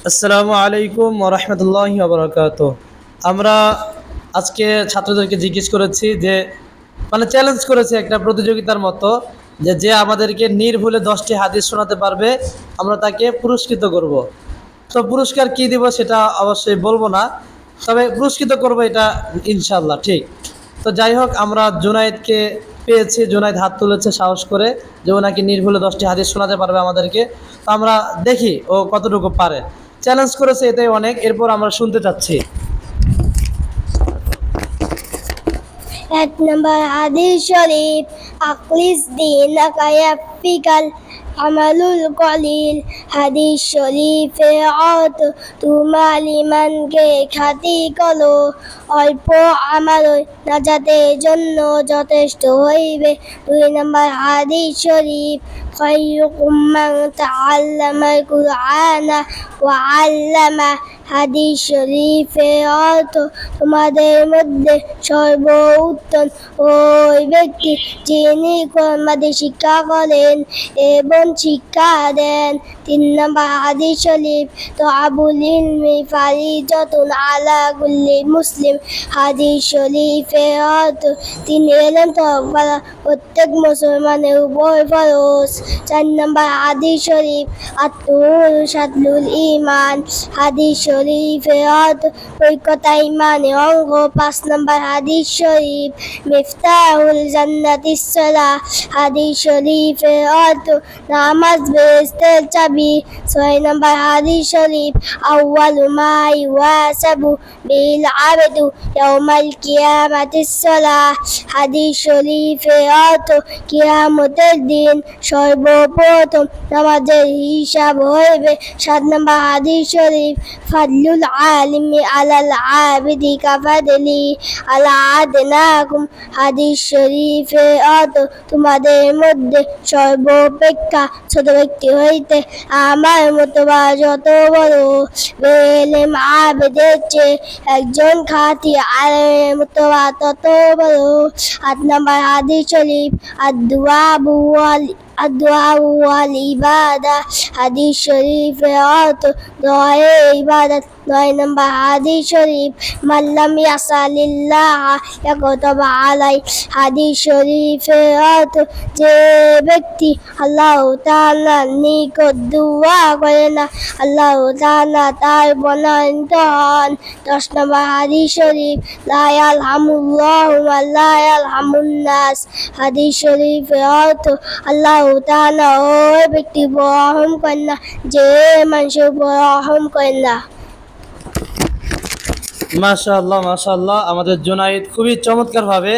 আসসালামু আলাইকুম ওয়া রাহমাতুল্লাহি ওয়া বারাকাতুহু। আমরা আজকে ছাত্রদেরকে জিজ্ঞেস করেছি যে চ্যালেঞ্জ করেছি একটা প্রতিযোগিতার মতো যে যে আমাদেরকে নির্ভুলে 10টি হাদিস শোনাতে পারবে আমরা তাকে পুরস্কৃত করব। তো পুরস্কার কি দিব সেটা অবশ্যই বলবো না, তবে পুরস্কৃত করব এটা ইনশাআল্লাহ। ঠিক তো যাই হোক, আমরা জুনায়েদকে পেয়েছি। জুনায়েদ হাত তুলেছে সাহস করে যে ও নাকি নির্ভুলে 10টি হাদিস শোনাতে পারবে আমাদেরকে। তো আমরা দেখি ও কতটুকু পারে। চ্যালেঞ্জ করেছে, এটাই অনেক। এরপর আমরা শুনতে চাচ্ছি। এক নম্বর হাদিস শরীফ, আখলিস দীনাকা ইয়াকফিকাল আমালুল কলিল। হাদিস শরীফে অত তোমার ইমানকে খাঁটি করো, অল্প আমালই নাজাতের জন্য যথেষ্ট হইবে। 2 নম্বর হাদিস শরীফ, খায়রুকুম মান তাআল্লামাল কুরআনা ওয়া আল্লামা। হাদিস শরীফে অর্থ তোমাদের মধ্যে সর্বোত্তম ওই ব্যক্তি যিনি কোরআন শিক্ষা করেন এবং শিক্ষা দেন। 3 নম্বর হাদিস শরীফ, তো আবুল ইলমি ফারিজাতুন আলা কুল্লি মুসলিম। হাদিস শরীফে অর্থ তিনি এলেন তলব করা প্রত্যেক মুসলমানের উপর ফরজ। 4 নম্বর হাদিস শরীফ, আত-তুহুর শাতরুল ঈমান। হাদিস শরীফে অর্থ পরিকতা ইমানের অঙ্গ। 5 নম্বর হাদিস শরীফ, মিফতাহুল জান্নাতিস সালাহ। হাদিস শরীফে অর্থ নামাজ বেহেশতের চাবি। 6 নম্বর হাদিস শরীফ, আউয়ালু মা ইউহাসাবু বিল আবদু ইয়াউমাল কিয়ামাতিস সালাহ। হাদিস শরীফে অর্থ কিয়ামতের দিন সর্বপ্রথম নামাজের হিসাব হইবে। 7 নম্বর হাদিস শরীফ, ফাদলুল আলিমি আলাল আবিদি কাফাদলি আলা আদনাকুম। হাদিস শরীফে অর্থ তোমাদের মধ্যে সর্বাপেক্ষা ছোট ব্যক্তি হইতে আমার মতো বা যত বড় বেলেম আবেদের চেয়ে একজন খাঁটি আলেমের মতো বা তত বড়। 8 নম্বর হাদিস শরীফ, আদুয়া ওয়াল ইবাদা। হাদিস শরীফে অর্থ দোয়া ইবাদত। 9 নম্বর হাদিস শরীফ, মাল্লাম ইয়াসালিল্লাহ ইয়াকুতুব আলাই। হাদিস শরীফে অর্থ যে ব্যক্তি আল্লাহ তাআলার নিকট দোয়া করে না, আল্লাহ তাআলা তার বঞ্চিত হন। 10 নম্বর হাদিস শরীফ, লা ইয়ারহামুল্লাহু মান লা ইয়ারহামুন নাস। হাদিস শরীফে অর্থ আল্লাহ তাআলা ওই ব্যক্তি রহম করেন না যে মানুষের উপর রহম করেন না। মাশাআল্লাহ মাশাআল্লাহ, আমাদের জুনায়েদ খুবই চমৎকারভাবে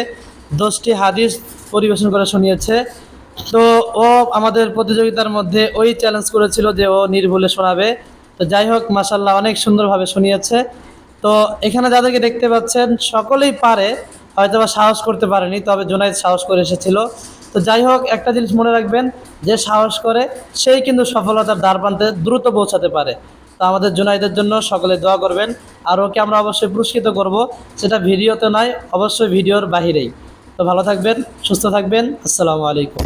10টি হাদিস পরিবেশন করে শুনিয়েছে। তো ও আমাদের প্রতিযোগিতার মধ্যে ওই চ্যালেঞ্জ করেছিল যে ও নির্ভুলে শোনাবে। তো যাই হোক, মাশাআল্লাহ অনেক সুন্দরভাবে শুনিয়েছে। তো এখানে যাদেরকে দেখতে পাচ্ছেন সকলেই পারে, হয়তো বা সাহস করতে পারেনি, তবে জুনায়েদ সাহস করে এসেছিল। তো যাই হোক, একটা জিনিস মনে রাখবেন, যে সাহস করে সেই কিন্তু সফলতার দ্বারপ্রান্তে দ্রুত পৌঁছাতে পারে। তো আমাদের জুনায়েদের জন্য সকলে দোয়া করবেন। আর ওকে আমরা অবশ্যই পুরস্কৃত করব, সেটা ভিডিওতে নয়, অবশ্যই ভিডিওর বাহিরেই। তো ভালো থাকবেন, সুস্থ থাকবেন। আসসালামু আলাইকুম।